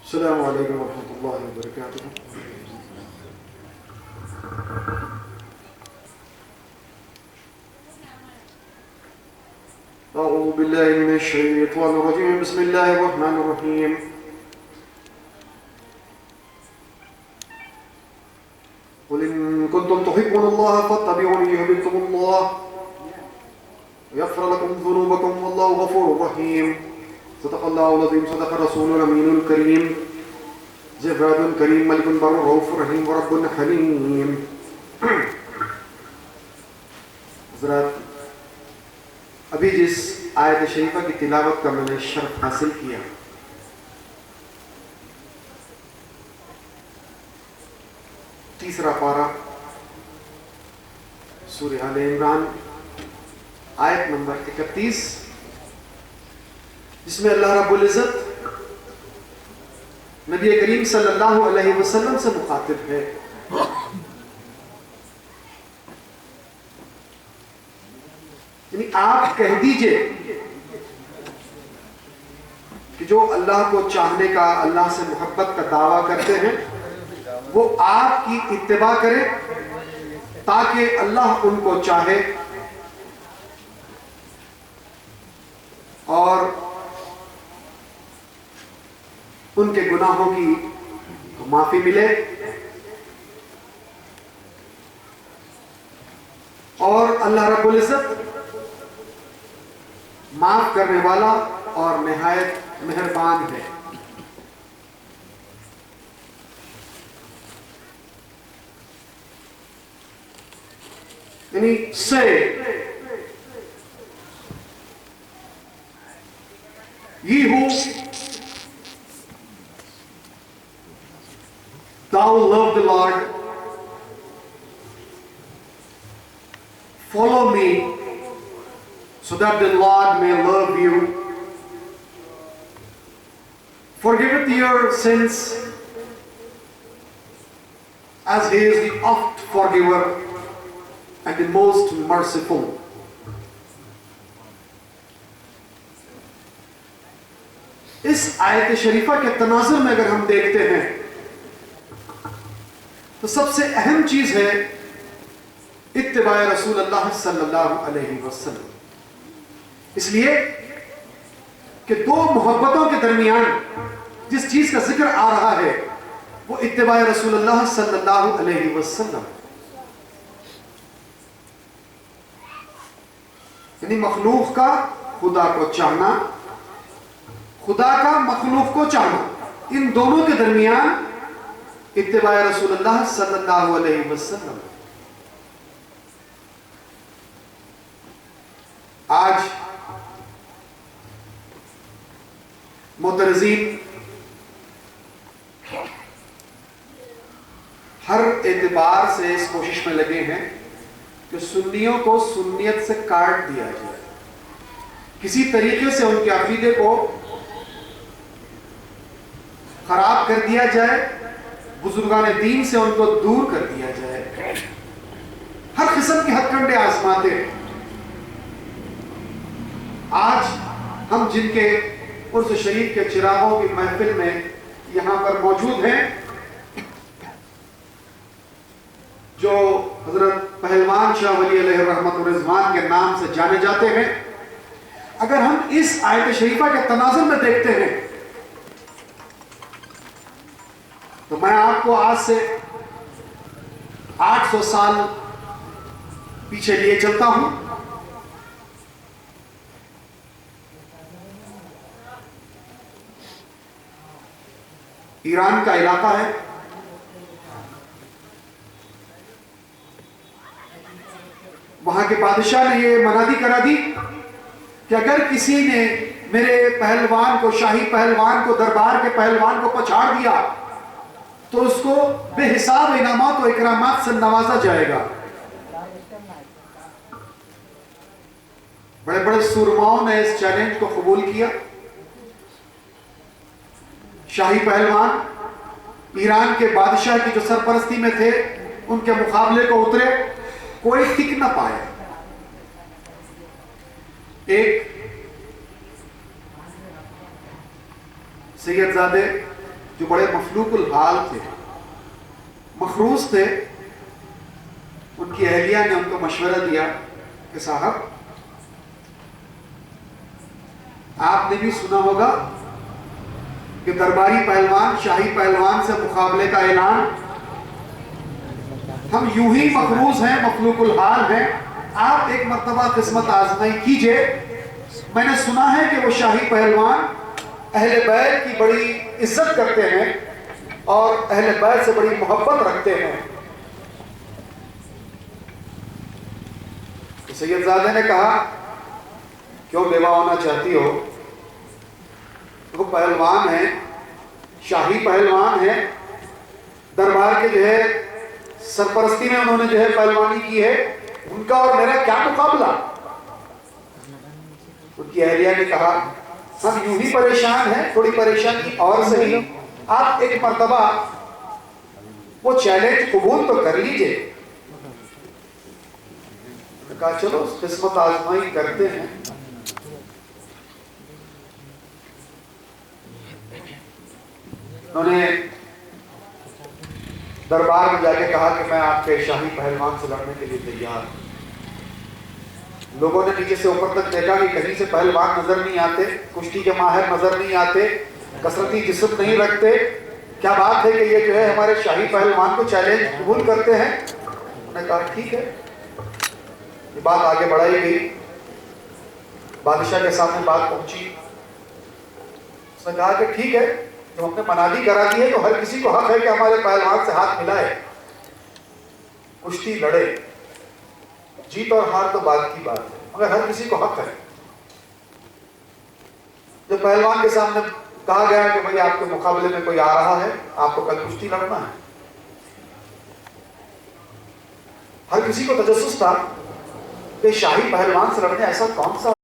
السلام علیکم ورحمۃ اللہ وبرکاتہ. اعوذ باللہ من الشیطان الرجیم. بسم اللہ الرحمن الرحیم. قل ان کنتم تحبون اللہ فاتبعونی یحببکم اللہ ویغفر لکم ذنوبکم واللہ غفور رحیم. صدق اللہ العظیم. صدق الرسول الامین الکریم. جواد کریم ملک بر رؤوف رحیم ورب حلیم. حضرات، ابھی جس آیت شریفہ کی تلاوت کا میں نے شرف حاصل کیا، تیسرا پارہ سورہ آل عمران آیت نمبر 31، جس میں اللہ رب العزت نبی کریم صلی اللہ علیہ وسلم سے مخاطب ہے. یعنی آپ کہہ دیجئے کہ جو اللہ کو چاہنے کا، اللہ سے محبت کا دعویٰ کرتے ہیں، وہ آپ کی اتباع کرے تاکہ اللہ ان کو چاہے اور ان کے گناہوں کی معافی ملے اور اللہ رب العزت معاف کرنے والا اور نہایت مہربان ہے. یعنی say ye who thou love the Lord, follow me so that the Lord may love you. Forgiveth your sins as he is the oft forgiver and the most merciful. اس آیت شریفہ کے تناظر میں اگر ہم دیکھتے ہیں تو سب سے اہم چیز ہے اتباع رسول اللہ صلی اللہ علیہ وسلم. اس لیے کہ دو محبتوں کے درمیان جس چیز کا ذکر آ رہا ہے وہ اتباع رسول اللہ صلی اللہ علیہ وسلم. یعنی مخلوق کا خدا کو چاہنا، خدا کا مخلوق کو چاہنا، ان دونوں کے درمیان اتباع رسول اللہ صلی اللہ علیہ وسلم. آج معترضین ہر اعتبار سے اس کوشش میں لگے ہیں کہ سنیوں کو سنیت سے کاٹ دیا جائے، کسی طریقے سے ان کے عقیدے کو خراب کر دیا جائے، بزرگان دین سے ان کو دور کر دیا جائے. ہر قسم کے ہتھ کنڈے آزماتے ہیں. آج ہم جن کے عرس شریف کے چراغوں کی محفل میں یہاں پر موجود ہیں، جو حضرت پہلوان شاہ ولی علیہ رحمت الرضوان کے نام سے جانے جاتے ہیں، اگر ہم اس آیت شریفہ کے تناظر میں دیکھتے ہیں تو میں آپ کو آج سے 800 سال پیچھے لیے چلتا ہوں. ایران کا علاقہ ہے، وہاں کے بادشاہ نے یہ منادی کرا دی کہ اگر کسی نے میرے پہلوان کو، شاہی پہلوان کو، دربار کے پہلوان کو پچھاڑ دیا تو اس کو بے حساب انعامات و اکرامات سے نوازا جائے گا. بڑے بڑے سورماؤں نے اس چیلنج کو قبول کیا. شاہی پہلوان ایران کے بادشاہ کی جو سرپرستی میں تھے ان کے مقابلے کو اترے، کوئی ٹک نہ پایا. ایک سید زادے جو بڑے مفلوق الحال تھے، مخروص تھے، ان کی اہلیہ نے ان کو مشورہ دیا کہ صاحب آپ نے بھی سنا ہوگا کہ درباری پہلوان شاہی پہلوان سے مقابلے کا اعلان، ہم یوں ہی مخروص ہیں، مخلوق الحال ہیں، آپ ایک مرتبہ قسمت آزمائی کیجئے۔ میں نے سنا ہے کہ وہ شاہی پہلوان اہل بیت کی بڑی عزت کرتے ہیں اور اہل بیت سے بڑی محبت رکھتے ہیں۔ تو سید زادے نے کہا کیوں بیوہ ہونا چاہتی ہو؟ وہ پہلوان ہیں، شاہی پہلوان ہیں، دربار کے جو ہے سرپرستی میں انہوں نے جو ہے پہلوانی کی ہے، ان کا اور میرا کیا مقابلہ؟ ان کی اہلیہ نے کہا ہم یوں ہی پریشان ہیں، تھوڑی پریشانی اور صحیح، آپ ایک مرتبہ وہ چیلنج قبول تو کر لیجئے۔ انہوں نے کہا چلو قسمت آزمائی کرتے ہیں۔ انہوں نے دربار میں جا کے کہا کہ میں آپ کے شاہی پہلوان سے لڑنے کے لیے تیار ہوں۔ لوگوں نے نیچے سے اوپر تک دیکھا کہ کہیں سے پہلوان نظر نہیں آتے، کشتی کے ماہر نظر نہیں آتے، کثرتی جسم نہیں رکھتے، کیا بات ہے کہ یہ جو ہے ہمارے شاہی پہلوان کو چیلنج قبول کرتے ہیں؟ انہوں نے کہا ٹھیک ہے۔ یہ بات آگے بڑھائی گئی، بادشاہ کے سامنے بات پہنچی، اس نے کہا کہ ٹھیک ہے، جو ہم نے منادی کرا دی ہے تو ہر کسی کو حق ہے کہ ہمارے پہلوان سے ہاتھ ملائے، کشتی لڑے، جیت اور ہار تو بات کی بات ہے، مگر ہر کسی کو حق ہے۔ جب پہلوان کے سامنے کہا گیا کہ بھئی آپ کے مقابلے میں کوئی آ رہا ہے، آپ کو کل کشتی لڑنا ہے، ہر کسی کو تجسس تھا کہ شاہی پہلوان سے لڑنے ایسا کون سا